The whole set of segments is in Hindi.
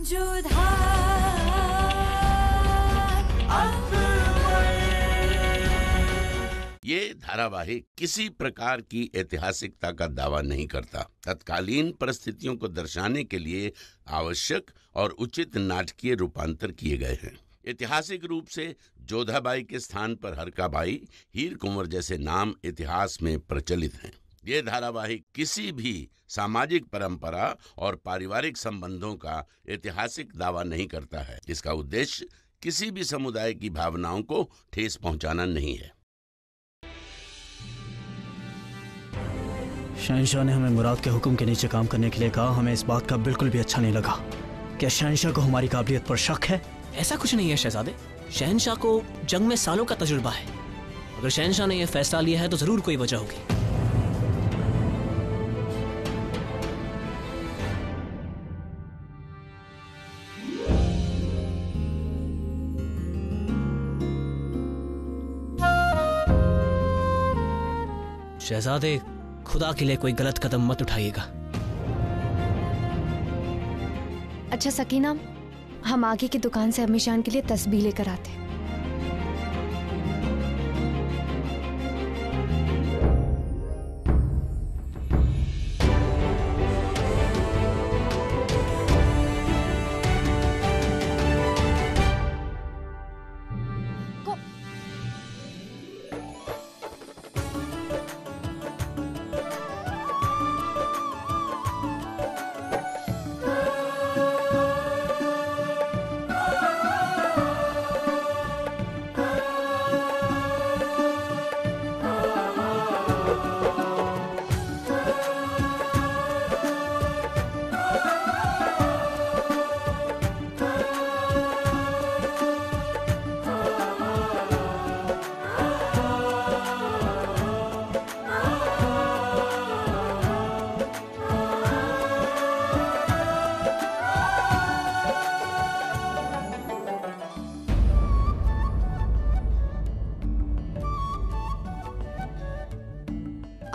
ये धारावाहिक किसी प्रकार की ऐतिहासिकता का दावा नहीं करता। तत्कालीन परिस्थितियों को दर्शाने के लिए आवश्यक और उचित नाटकीय रूपांतर किए गए हैं। ऐतिहासिक रूप से जोधाबाई के स्थान पर हरकाबाई, हीर कुंवर जैसे नाम इतिहास में प्रचलित हैं। ये धारावाहिक किसी भी सामाजिक परंपरा और पारिवारिक संबंधों का ऐतिहासिक दावा नहीं करता है। इसका उद्देश्य किसी भी समुदाय की भावनाओं को ठेस पहुंचाना नहीं है। शहंशाह ने हमें मुराद के हुक्म के नीचे काम करने के लिए कहा। हमें इस बात का बिल्कुल भी अच्छा नहीं लगा। क्या शहंशाह को हमारी काबिलियत पर शक है? ऐसा कुछ नहीं है शहजादे। शहंशाह को जंग में सालों का तजुर्बा है। अगर शहंशाह ने यह फैसला लिया है तो जरूर कोई वजह होगी। शहजादे, खुदा के लिए कोई गलत कदम मत उठाइएगा। अच्छा सकीना, हम आगे की दुकान से अम्मी जान के लिए तस्बीह लेकर आते हैं।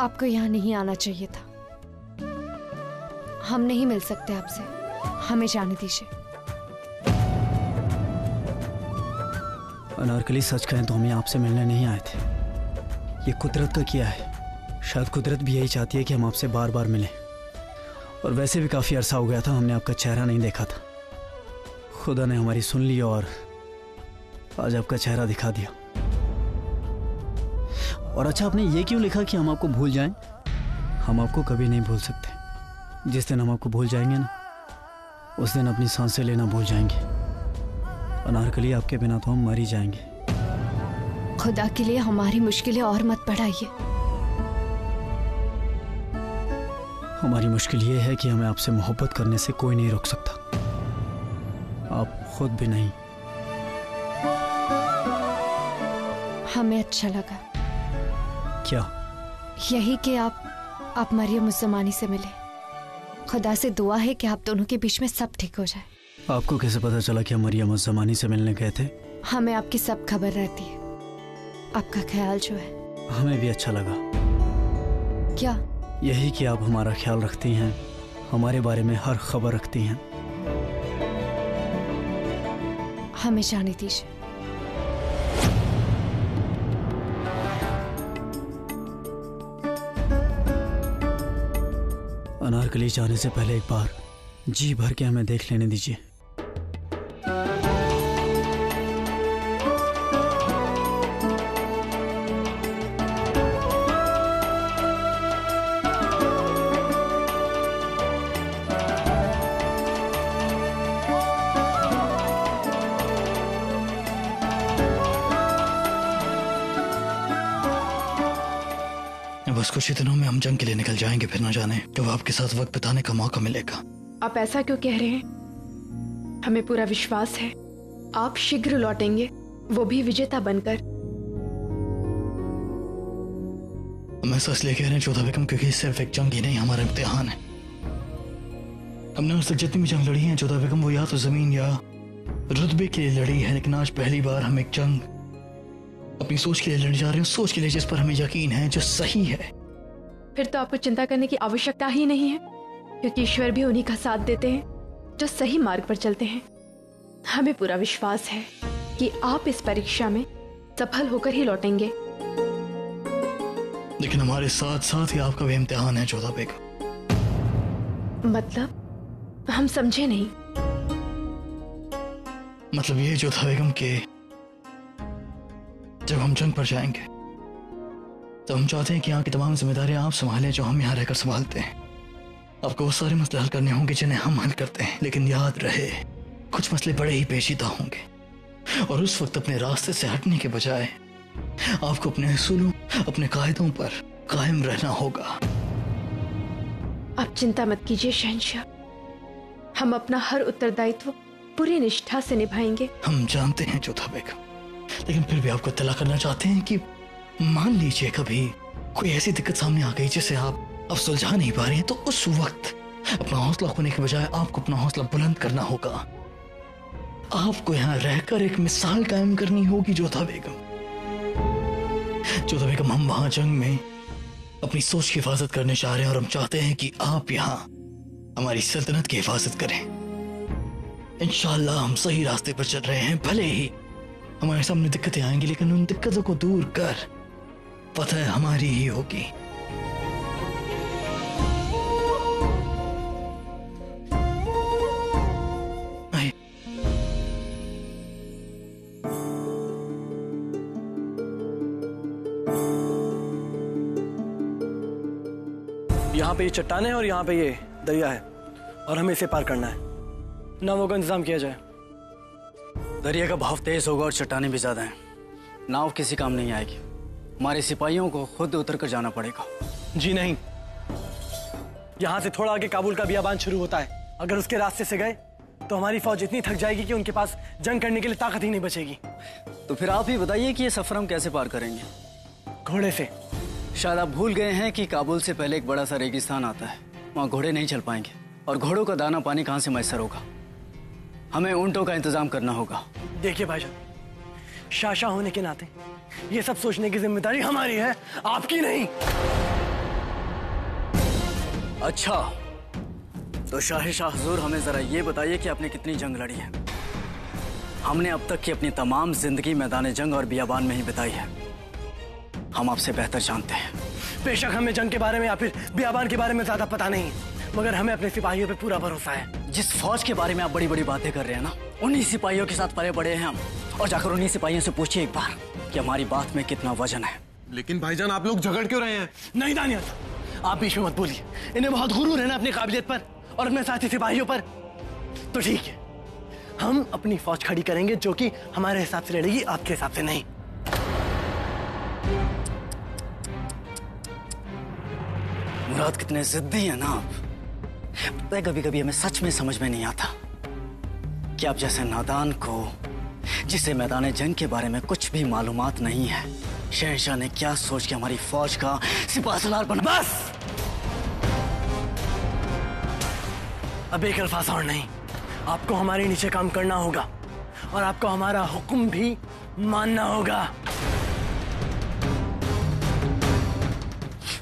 आपको यहाँ नहीं आना चाहिए था। हम नहीं मिल सकते आपसे, हमें जाने दीजिए। अनारकली, सच कहें तो हम यहाँ आपसे मिलने नहीं आए थे। ये कुदरत का किया है। शायद कुदरत भी यही चाहती है कि हम आपसे बार बार मिलें। और वैसे भी काफी अरसा हो गया था हमने आपका चेहरा नहीं देखा था। खुदा ने हमारी सुन ली और आज आपका चेहरा दिखा दिया। और अच्छा, आपने ये क्यों लिखा कि हम आपको भूल जाएं? हम आपको कभी नहीं भूल सकते। जिस दिन हम आपको भूल जाएंगे ना, उस दिन अपनी सांसें लेना भूल जाएंगे। अनारकली, आपके बिना तो हम मर ही जाएंगे। खुदा के लिए हमारी मुश्किलें और मत बढ़ाइए। हमारी मुश्किल ये है कि हमें आपसे मोहब्बत करने से कोई नहीं रोक सकता, आप खुद भी नहीं। हमें अच्छा लगा। क्या? यही कि आप मरियम उज़्ज़मानी से मिले। खुदा से दुआ है कि आप दोनों के बीच में सब ठीक हो जाए। आपको कैसे पता चला कि हम मरियम उज़्ज़मानी से मिलने गए थे? हमें आपकी सब खबर रहती है। आपका ख्याल जो है। हमें भी अच्छा लगा। क्या? यही कि आप हमारा ख्याल रखती हैं, हमारे बारे में हर खबर रखती हैं। हमें जाने दीजिए। अनारकली, जाने से पहले एक बार जी भर के हमें देख लेने दीजिए। बस कुछ ही दिनों में हम जंग के लिए निकल जाएंगे, फिर न जाने कब आपके साथ वक्त बिताने का मौका मिलेगा। आप ऐसा क्यों कह रहे हैं? हमें पूरा विश्वास है आप शीघ्र लौटेंगे, वो भी विजेता बनकर। हम ऐसा इसलिए कह रहे हैं जोधा बेगम क्योंकि सिर्फ एक जंग ही नहीं हमारा इम्तिहान है। हमने उस तक जितनी भी जंग लड़ी है जोधा बेगम, वो या तो जमीन या रुतबे के लिए लड़ी है, लेकिन आज पहली बार हम एक जंग अपनी सोच के लिए लड़ने जा रहे हैं, सोच के लिए जिस पर हमें यकीन है, जो सही है। फिर तो आपको चिंता करने की आवश्यकता ही नहीं है, क्योंकि ईश्वर भी उन्हीं का साथ देते हैं जो सही मार्ग पर चलते हैं। हमें पूरा विश्वास है कि आप इस परीक्षा में सफल होकर ही लौटेंगे। लेकिन हमारे साथ साथ ही आपका भी इम्तिहान है जोधा बेगम। मतलब हम समझे नहीं। मतलब ये जोधा बेगम के जब हम जंग पर जाएंगे तो हम चाहते हैं कि यहाँ की तमाम जिम्मेदारियां आप संभालें जो हम यहाँ रहकर संभालते हैं। आपको वो सारे मसले हल करने होंगे जिन्हें हम हल करते हैं, लेकिन याद रहे कुछ मसले बड़े ही पेचीदा होंगे और उस वक्त अपने रास्ते से हटने के बजाय आपको अपने असूलों, अपने कायदों पर कायम रहना होगा। आप चिंता मत कीजिए शहंशाह, हम अपना हर उत्तरदायित्व पूरी निष्ठा से निभाएंगे। हम जानते हैं जोधा बेगम, लेकिन फिर भी आपको इत्तला करना चाहते हैं कि मान लीजिए कभी कोई ऐसी दिक्कत सामने आ गई जिसे आप अब सुलझा नहीं पा रहे हैं, तो उस वक्त अपना हौसला खोने के बजाय आपको अपना हौसला बुलंद करना होगा। आपको यहाँ रहकर एक मिसाल कायम करनी होगी जोधा बेगम। जोधा बेगम, हम वहां जंग में अपनी सोच की हिफाजत करने चाह रहे हैं और हम चाहते हैं कि आप यहाँ हमारी सल्तनत की हिफाजत करें। इंशाअल्लाह हम सही रास्ते पर चल रहे हैं। भले ही हमारे सामने दिक्कतें आएंगी, लेकिन उन दिक्कतों को दूर कर फतह हमारी ही होगी। यहाँ पे ये चट्टान है और यहाँ पे ये दरिया है और हमें इसे पार करना है। नावों का इंतजाम किया जाए। दरिया का बहाव तेज होगा और चट्टानें भी ज्यादा हैं। नाव किसी काम नहीं आएगी। हमारे सिपाहियों को खुद उतर कर जाना पड़ेगा। जी नहीं, यहाँ से थोड़ा आगे काबुल का बियाबान शुरू होता है। अगर उसके रास्ते से गए तो हमारी फौज इतनी थक जाएगी कि उनके पास जंग करने के लिए ताकत ही नहीं बचेगी। तो फिर आप ही बताइए कि ये सफर हम कैसे पार करेंगे? घोड़े से। शायद आप भूल गए हैं कि काबुल से पहले एक बड़ा सा रेगिस्तान आता है। वहाँ घोड़े नहीं चल पाएंगे और घोड़ों का दाना पानी कहाँ से मैसर होगा? हमें ऊंटों का इंतजाम करना होगा। देखिए भाईजान, शाह होने के नाते ये सब सोचने की जिम्मेदारी हमारी है, आपकी नहीं। अच्छा, तो शाह हुजूर, हमें जरा ये बताइए कि आपने कितनी जंग लड़ी है? हमने अब तक की अपनी तमाम जिंदगी मैदान जंग और बियाबान में ही बिताई है। हम आपसे बेहतर जानते हैं। बेशक हमें जंग के बारे में या फिर बियाबान के बारे में ज्यादा पता नहीं, मगर हमें अपने सिपाहियों पे पूरा भरोसा है। जिस फौज के बारे में आप बड़ी बड़ी बातें कर रहे हैं ना, उन्हीं सिपाहियों के साथ पले बड़े हैं हम। और जाकर उन्हीं सिपाहियों से पूछिए एक बार कि हमारी बात में कितना वजन है। लेकिन भाईजान, आप लोग झगड़ क्यों रहे हैं? नहीं दानियाल, आप बीच में मत बोलिए। इन्हें बहुत गुरूर है ना अपनी काबिलियत पर और अपने साथी सिपाहियों पर। तो ठीक है, हम अपनी फौज खड़ी करेंगे जो कि हमारे हिसाब से लड़ेगी, आपके हिसाब से नहीं। मुराद, कितने जिद्दी हैं ना आप। पता है, कभी कभी हमें सच में समझ में नहीं आता कि आप जैसे नादान को, जिसे मैदान जंग के बारे में कुछ भी मालूमात नहीं है, शहंशाह ने क्या सोच के हमारी फौज का सिपाह सलार बना। बस अब एक अल्फाज और नहीं, आपको हमारे नीचे काम करना होगा और आपको हमारा हुक्म भी मानना होगा।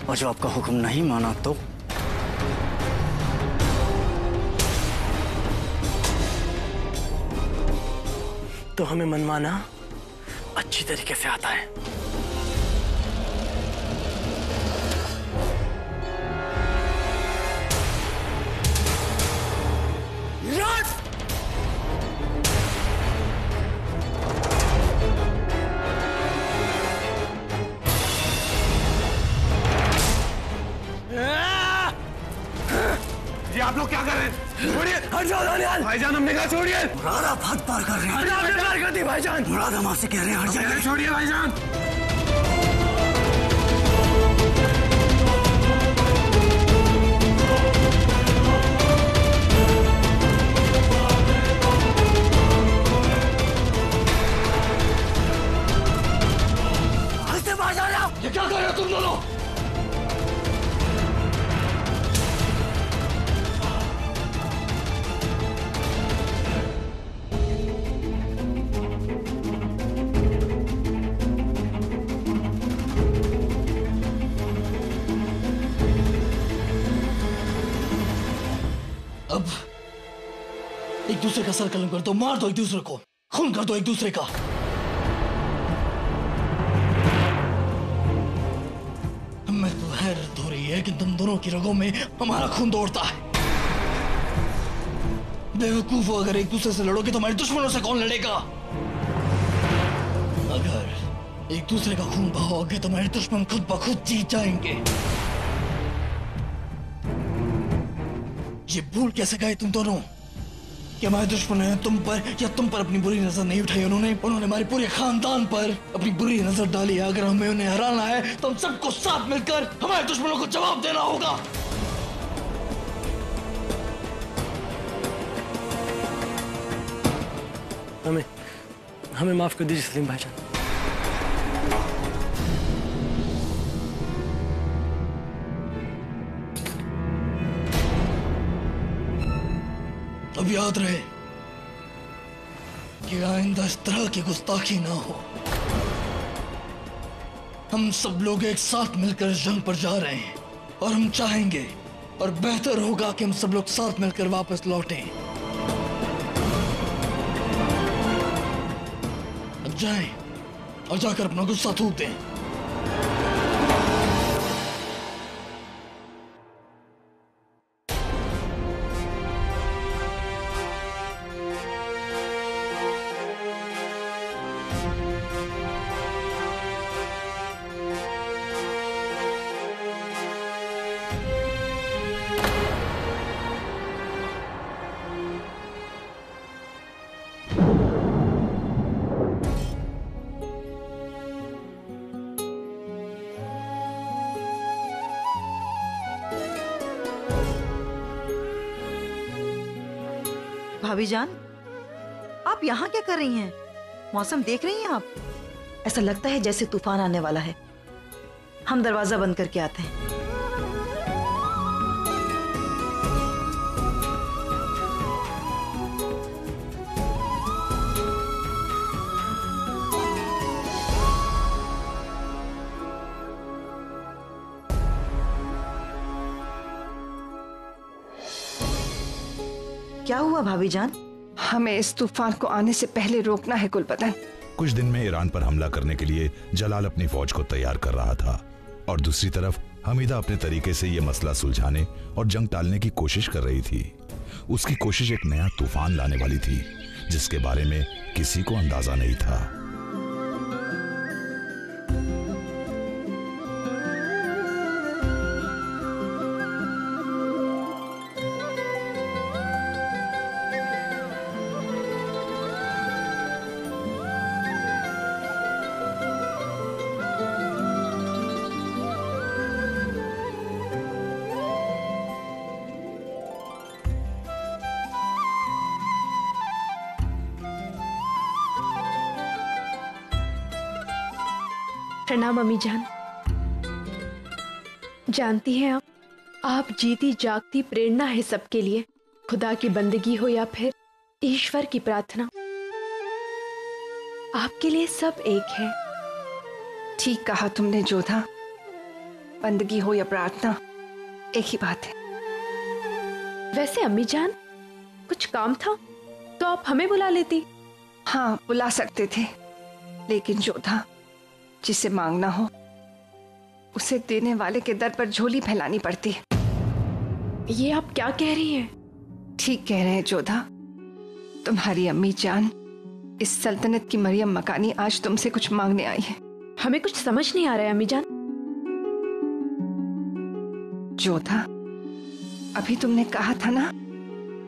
और जो आपका हुक्म नहीं माना तो हमें मनमाना अच्छी तरीके से आता है। जी आप लोग क्या कर रहे हैं? छोड़िए, हट जाओ दानियाल। भाईजान, हमने कहा छोड़िए। मुराद, आप हद पार कर रहे हैं। आपने पार कर दी भाईजान। मुराद, हम आपसे कह रहे हैं हट जाइए। छोड़िए भाईजान। ये क्या कर रहे हो तुम दोनों? एक दूसरे का सर कलम कर दो, मार दो एक दूसरे को, खून कर दो एक दूसरे का। हमें तो हैरत हो रही है कि तुम दोनों की रगों में हमारा खून दौड़ता है। बेवकूफो, अगर एक दूसरे से लड़ोगे तो हमारे दुश्मनों से कौन लड़ेगा? अगर एक दूसरे का खून बहाओगे तो हमारे दुश्मन खुद ब खुद जीत जाएंगे। ये भूल कैसे गए तुम दोनों कि हमारे दुश्मन ने तुम पर या तुम पर अपनी बुरी नजर नहीं उठाई? उन्होंने हमारे पूरे खानदान पर अपनी बुरी नजर डाली है। अगर हमें उन्हें हराना है तो हम सबको साथ मिलकर हमारे दुश्मनों को जवाब देना होगा। हमें माफ कर दीजिए सलीम भाईजान। अब याद रहे कि आइंदा इस तरह की गुस्ताखी ना हो। हम सब लोग एक साथ मिलकर इस जंग पर जा रहे हैं और हम चाहेंगे और बेहतर होगा कि हम सब लोग साथ मिलकर वापस लौटें। अब जाएं और जाकर अपना गुस्सा थूक दें। भाभी जान, आप यहाँ क्या कर रही हैं? मौसम देख रही हैं आप? ऐसा लगता है जैसे तूफान आने वाला है। हम दरवाजा बंद करके आते हैं। क्या हुआ भाभी जान? हमें इस तूफान को आने से पहले रोकना है गुलबदन। कुछ दिन में ईरान पर हमला करने के लिए जलाल अपनी फौज को तैयार कर रहा था और दूसरी तरफ हमीदा अपने तरीके से ये मसला सुलझाने और जंग टालने की कोशिश कर रही थी। उसकी कोशिश एक नया तूफान लाने वाली थी जिसके बारे में किसी को अंदाजा नहीं था। प्रणाम अम्मी जान। जानती हैं आप जीती जागती प्रेरणा है सबके लिए। खुदा की बंदगी हो या फिर ईश्वर की प्रार्थना, आपके लिए सब एक है। ठीक कहा तुमने जोधा, बंदगी हो या प्रार्थना एक ही बात है। वैसे अम्मी जान, कुछ काम था तो आप हमें बुला लेती। हाँ, बुला सकते थे, लेकिन जोधा, जिसे मांगना हो उसे देने वाले के दर पर झोली फैलानी पड़ती है। ये आप क्या कह रही हैं? ठीक कह रहे हैं जोधा। तुम्हारी अम्मी जान, इस सल्तनत की मरियम मकानी आज तुमसे कुछ मांगने आई है। हमें कुछ समझ नहीं आ रहा है अम्मी जान। जोधा, अभी तुमने कहा था ना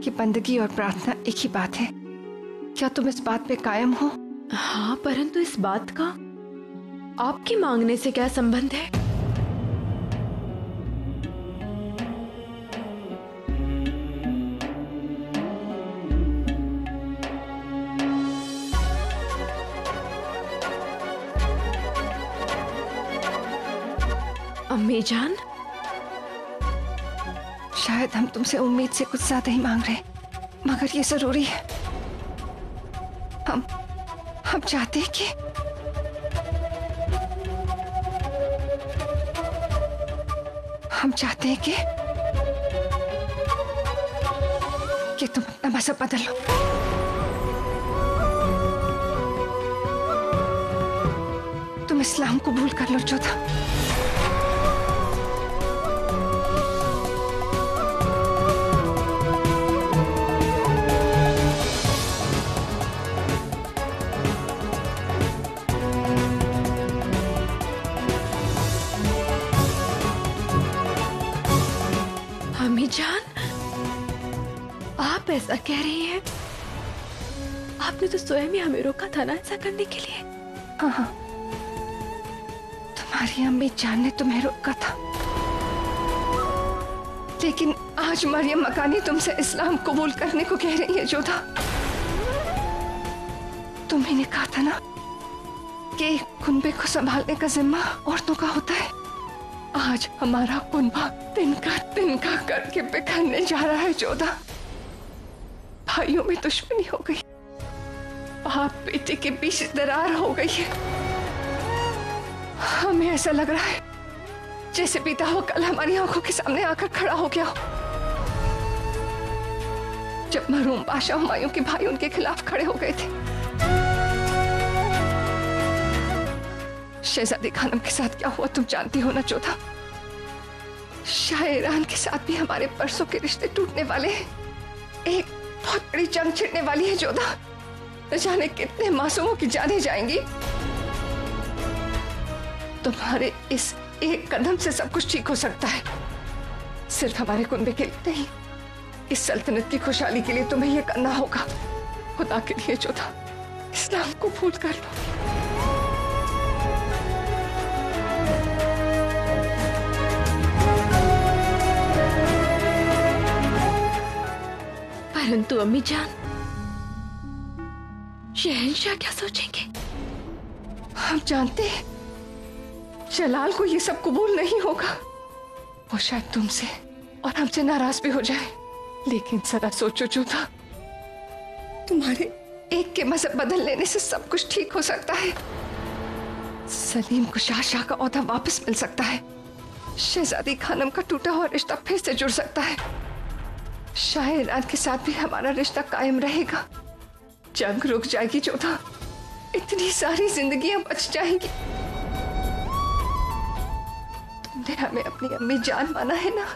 कि बंदगी और प्रार्थना एक ही बात है। क्या तुम इस बात पे कायम हो? हाँ, परंतु इस बात का आपकी मांगने से क्या संबंध है? अम्मी जान, शायद हम तुमसे उम्मीद से कुछ ज्यादा ही मांग रहे, मगर ये जरूरी है। हम चाहते हैं कि कि तुम अपना मजहब बदल लो। तुम इस्लाम कबूल कर लो जोधा। अम्मी जान, आप ऐसा कह रही हैं? आपने तो स्वयं ही हमें रोका था ना ऐसा करने के लिए। हाँ, तुम्हारी अम्मी जान ने तुम्हें रोका था, लेकिन आज मरियम मकानी तुमसे इस्लाम कबूल करने को कह रही है जोधा। तुम्ही ने कहा था ना कि कुनबे को संभालने का जिम्मा औरतों का होता है। आज हमारा कुनबा तिनका करके बिखरने जा रहा है जोधा। भाइयों में दुश्मनी हो गई, बाप बेटे के बीच दरार हो गई है। हमें ऐसा लग रहा है जैसे पिता हो कल हमारी आंखों के सामने आकर खड़ा हो गया हो। जब मरहूम बादशाह हुमायूं के भाई उनके खिलाफ खड़े हो गए थे। शहजादी खानम के साथ क्या हुआ तुम जानती हो ना जोधा। शाह ईरान के साथ भी हमारे परसों के रिश्ते टूटने वाले हैं। एक बहुत बड़ी जंग छिड़ने वाली है जोधा। न जाने कितने मासूमों की जानें जाएंगी। तुम्हारे इस एक कदम से सब कुछ ठीक हो सकता है। सिर्फ हमारे कुनबे के लिए नहीं, इस सल्तनत की खुशहाली के लिए तुम्हें यह करना होगा। खुदा के लिए जोधा, इस्लाम को कबूल कर लो। परंतु अम्मी जान, शहंशाह क्या सोचेंगे? हम जानते हैं जलाल को ये सब कबूल नहीं होगा। वो शायद तुमसे और हमसे नाराज भी हो जाए। लेकिन जरा सोचो जोधा, तुम्हारे एक के मजहब बदल लेने से सब कुछ ठीक हो सकता है। सलीम को शाह का ओहदा वापस मिल सकता है। शहजादी खानम का टूटा हुआ रिश्ता फिर से जुड़ सकता है। शाह ईरान के साथ भी हमारा रिश्ता कायम रहेगा। जंग रुक जाएगी जोधा, इतनी सारी जिंदगियां बच जाएंगी। तुमने हमें अपनी अम्मी जान माना है ना।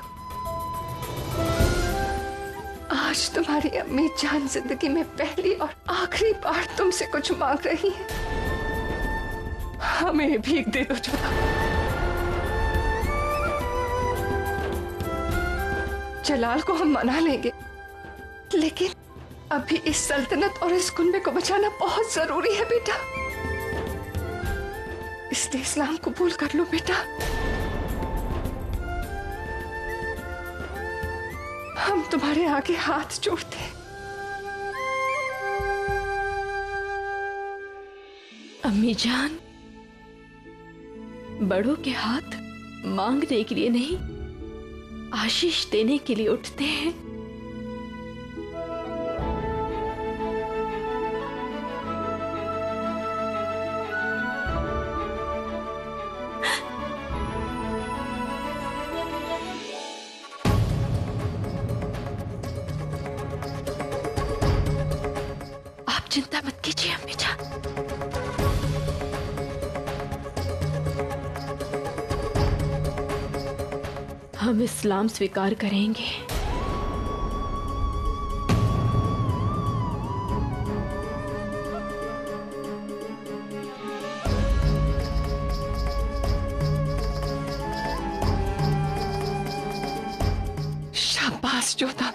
आज तुम्हारी अम्मी जान जिंदगी में पहली और आखिरी बार तुमसे कुछ मांग रही है। हमें भीख दे दो जोधा। जलाल को हम मना लेंगे, लेकिन अभी इस सल्तनत और इस कुनबे को बचाना बहुत जरूरी है बेटा। इसलिए इस्लाम कबूल कर लो बेटा। हम तुम्हारे आगे हाथ जोड़ते हैं। अम्मी जान, बड़ों के हाथ मांगने के लिए नहीं, आशीष देने के लिए उठते हैं। आप चिंता मत कीजिए अम्मी जान। हम इस्लाम स्वीकार करेंगे। शाबाश जोधा।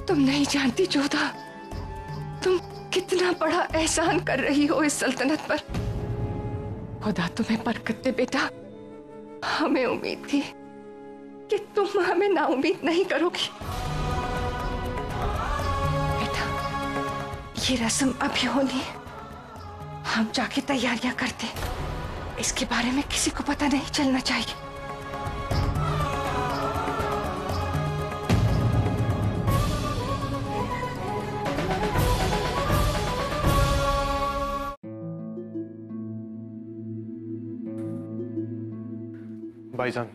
तुम नहीं जानती जोधा, तुम कितना बड़ा एहसान कर रही हो इस सल्तनत पर। खुदा तुम्हें बरकत दे बेटा। हमें उम्मीद थी कि तुम हमें नाउम्मीद नहीं करोगी। बेटा, ये रस्म अभी होनी है। हम जाके तैयारियां करते। इसके बारे में किसी को पता नहीं चलना चाहिए। भाईजान,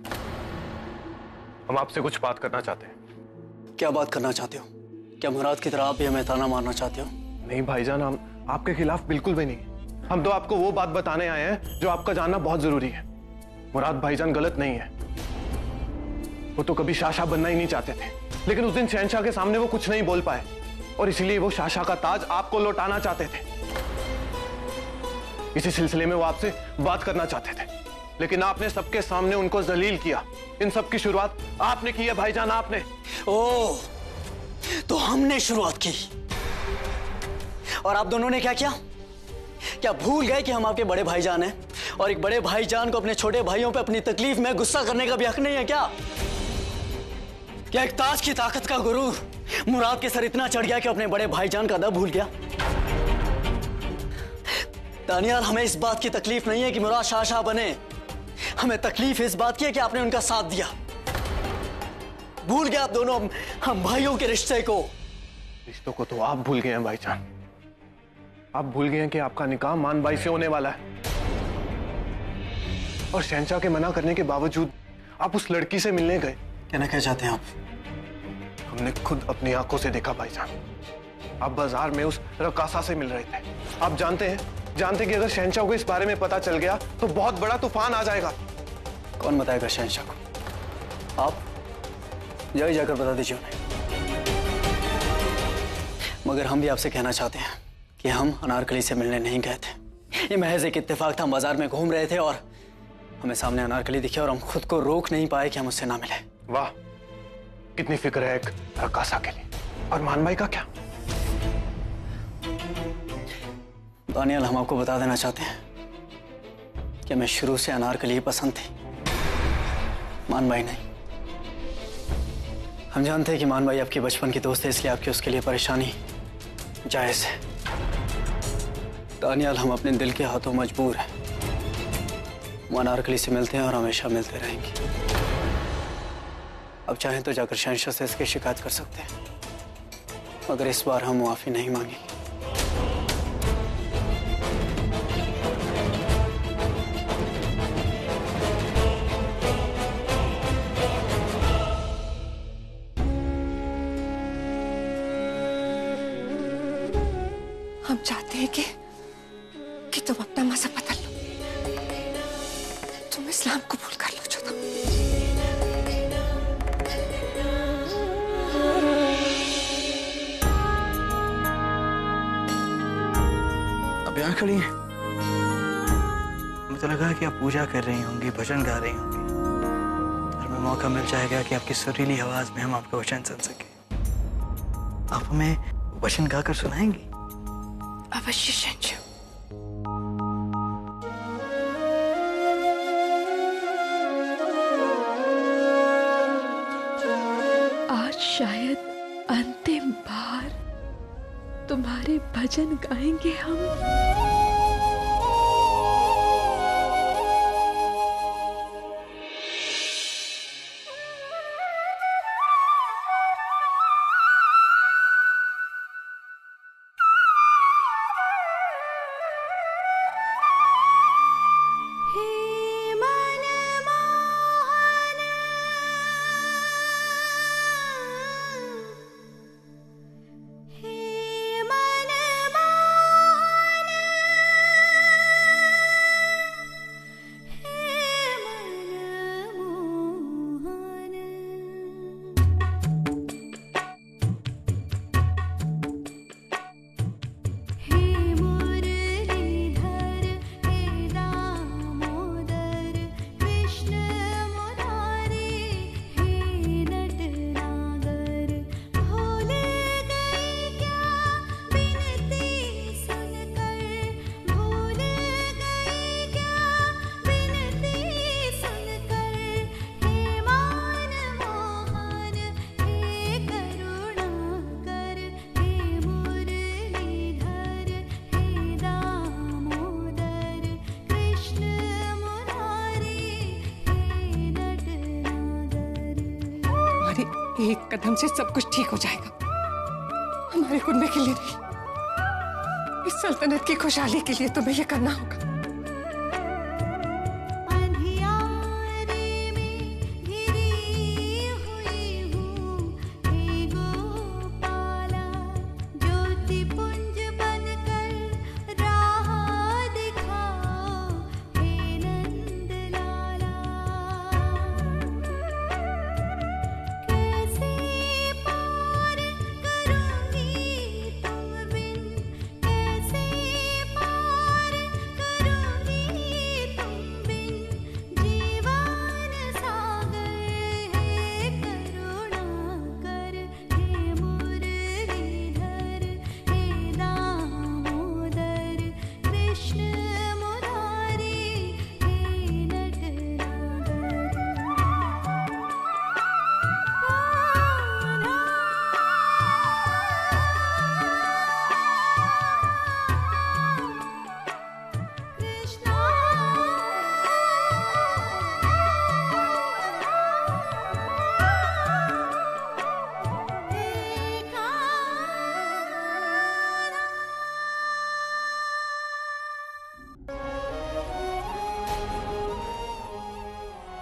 हम आपसे कुछ बात करना चाहते हैं। क्या बात करना चाहते हो? क्या मुराद की तरह आप भी हमें ताना मारना चाहते हो? नहीं भाईजान, हम आपके खिलाफ बिल्कुल भी नहीं। हम तो आपको वो बात बताने आए हैं जो आपका जानना बहुत जरूरी है। मुराद भाईजान गलत नहीं है। वो तो कभी शाहशाह बनना ही नहीं चाहते थे, लेकिन उस दिन शहंशाह के सामने वो कुछ नहीं बोल पाए और इसीलिए वो शाहशाह का ताज आपको लौटाना चाहते थे। इसी सिलसिले में वो आपसे बात करना चाहते थे, लेकिन आपने सबके सामने उनको जलील किया। इन सब की शुरुआत आपने की है भाईजान, आपने। ओह, तो हमने शुरुआत की और आप दोनों ने क्या किया? क्या भूल गए कि हम आपके बड़े भाईजान हैं और एक बड़े भाईजान को अपने छोटे भाइयों पे अपनी तकलीफ में गुस्सा करने का भी हक नहीं है क्या? क्या एक ताज की ताकत का गुरूर मुराद के सर इतना चढ़ गया कि अपने बड़े भाईजान का अदब भूल गया? दानियाल, हमें इस बात की तकलीफ नहीं है कि मुराद शाहशाह बने, हमें तकलीफ इस बात की है कि आपने उनका साथ दिया। भूल गए आप दोनों हम भाइयों के रिश्ते को। रिश्तों को तो आप भूल गए हैं भाईजान। आप भूल गए हैं कि आपका निकाह मान बाई से होने वाला है और शहंशाह के मना करने के बावजूद आप उस लड़की से मिलने गए। कहना क्या चाहते हैं आप? हमने खुद अपनी आंखों से देखा भाईजान, आप बाजार में उस रकासा से मिल रहे थे। आप जानते कि अगर शहंशाह को इस बारे में पता चल गया तो बहुत बड़ा तूफान आ जाएगा। कौन बताएगा शहंशाह को? आप जाकर बता दीजिए उन्हें। मगर हम भी आपसे कहना चाहते हैं कि हम अनारकली से मिलने नहीं गए थे। ये महज एक इत्तेफाक था, हम बाजार में घूम रहे थे और हमें सामने अनारकली दिखी और हम खुद को रोक नहीं पाए कि हम उससे ना मिले। वाह, कितनी फिक्र है एक रकासा के लिए। और मान भाई का क्या? दानियाल, हम आपको बता देना चाहते हैं कि हमें शुरू से अनारकली ही पसंद थी, मान भाई नहीं। हम जानते हैं कि मान भाई आपके बचपन के दोस्त है, इसलिए आपकी उसके लिए परेशानी जायज है। दानियाल, हम अपने दिल के हाथों मजबूर हैं। वो अनारकली से मिलते हैं और हमेशा मिलते रहेंगे। अब चाहें तो जाकर शहंशाह से इसकी शिकायत कर सकते हैं, मगर इस बार हम माफी नहीं मांगेंगे। हम चाहते हैं कि तुम अपना मजहब बदल लो, तुम इस्लाम कबूल कर लो। जो अब यहाँ खड़ी हैं। मुझे लगा कि आप पूजा कर रही होंगी, भजन गा रही होंगी, और हमें मौका मिल जाएगा कि आपकी सुरीली आवाज में हम आपका वचन सुन सके। आप हमें वचन गाकर सुनाएंगी? अवश्य शहंशाह। आज शायद अंतिम बार तुम्हारे भजन गाएंगे हम। एक कदम से सब कुछ ठीक हो जाएगा, हमारे कुनबे के लिए नहीं, इस सल्तनत की खुशहाली के लिए तुम्हें ये करना होगा। अंधियारे में घिरी हुई हूँ,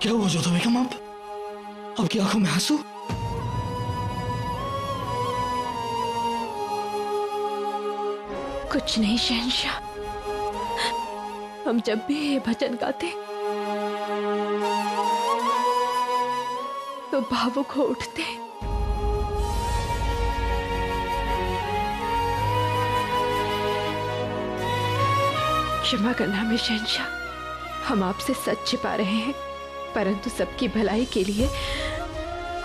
क्या हुआ जोधा बेगम? आपकी आंखों में आंसू? कुछ नहीं शहंशाह, हम जब भी ये भजन गाते तो भावुक हो उठते। क्षमा करना हमें शहंशाह, हम आपसे सच छिपा रहे हैं, परंतु सबकी भलाई के लिए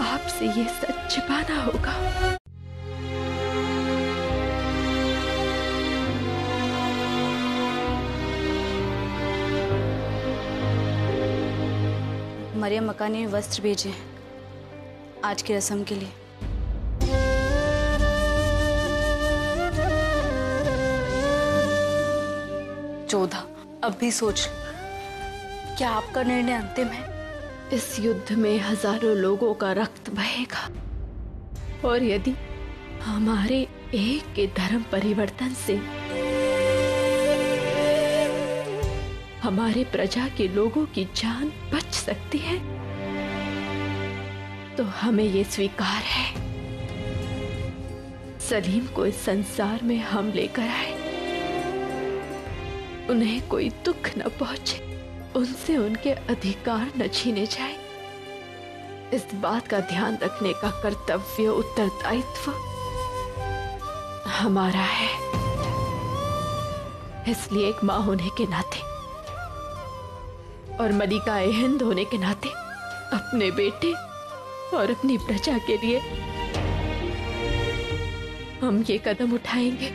आपसे ये सच छिपाना होगा। मरियम मकानी ने वस्त्र भेजे हैं आज की रस्म के लिए। जोधा, अब भी सोच लो, क्या आपका निर्णय अंतिम है? इस युद्ध में हजारों लोगों का रक्त बहेगा और यदि हमारे एक के धर्म परिवर्तन से हमारे प्रजा के लोगों की जान बच सकती है तो हमें ये स्वीकार है। सलीम को इस संसार में हम लेकर आए, उन्हें कोई दुख न पहुंचे, उनसे उनके अधिकार न छीने जाए। इस बात का ध्यान रखने का कर्तव्य, उत्तरदायित्व हमारा है। इसलिए एक मां होने के नाते और मलिका हिंद होने के नाते अपने बेटे और अपनी प्रजा के लिए हम ये कदम उठाएंगे।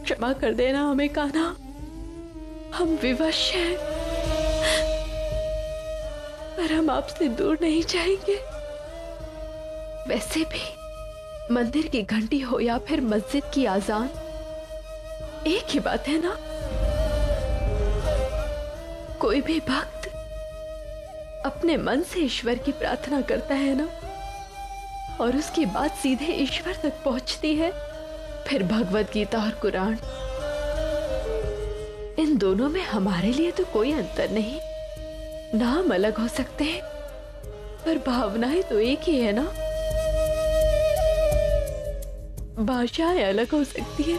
क्षमा कर देना हमें कान्हा, हम विवश हैं, पर हम आपसे दूर नहीं जाएंगे। वैसे भी मंदिर की घंटी हो या फिर मस्जिद की आजान, एक ही बात है ना। कोई भी भक्त अपने मन से ईश्वर की प्रार्थना करता है ना, और उसकी बात सीधे ईश्वर तक पहुंचती है। फिर भगवत गीता और कुरान, इन दोनों में हमारे लिए तो कोई अंतर नहीं। नाम अलग हो सकते हैं पर भावनाएं तो एक ही है ना। भाषाएं अलग हो सकती है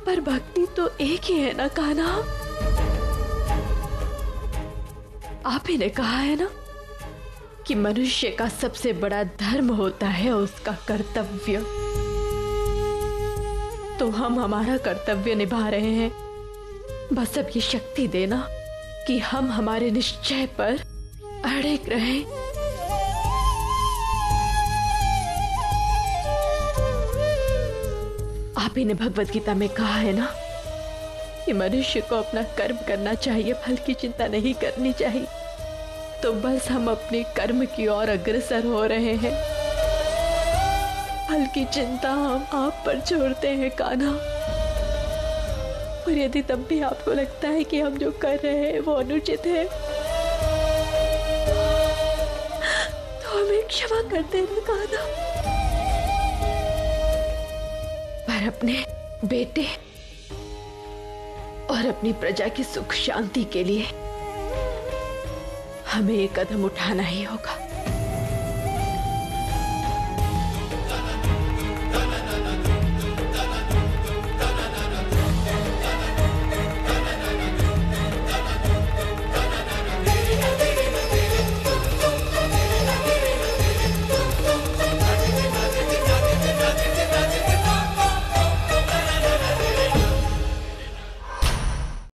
पर भक्ति तो एक ही है ना कान्हा। आप ही ने कहा है ना कि मनुष्य का सबसे बड़ा धर्म होता है उसका कर्तव्य। तो हम हमारा कर्तव्य निभा रहे हैं। बस अब ये शक्ति देना कि हम हमारे निश्चय पर अड़िग रहें। आप ही ने भगवत गीता में कहा है ना कि मनुष्य को अपना कर्म करना चाहिए, फल की चिंता नहीं करनी चाहिए। तो बस हम अपने कर्म की ओर अग्रसर हो रहे हैं। फल की चिंता हम आप पर छोड़ते हैं कान्हा। और यदि तब भी आपको लगता है कि हम जो कर रहे हैं वो अनुचित है तो हमें क्षमा कर देना कान्हा। पर अपने बेटे और अपनी प्रजा की सुख शांति के लिए हमें एक कदम उठाना ही होगा।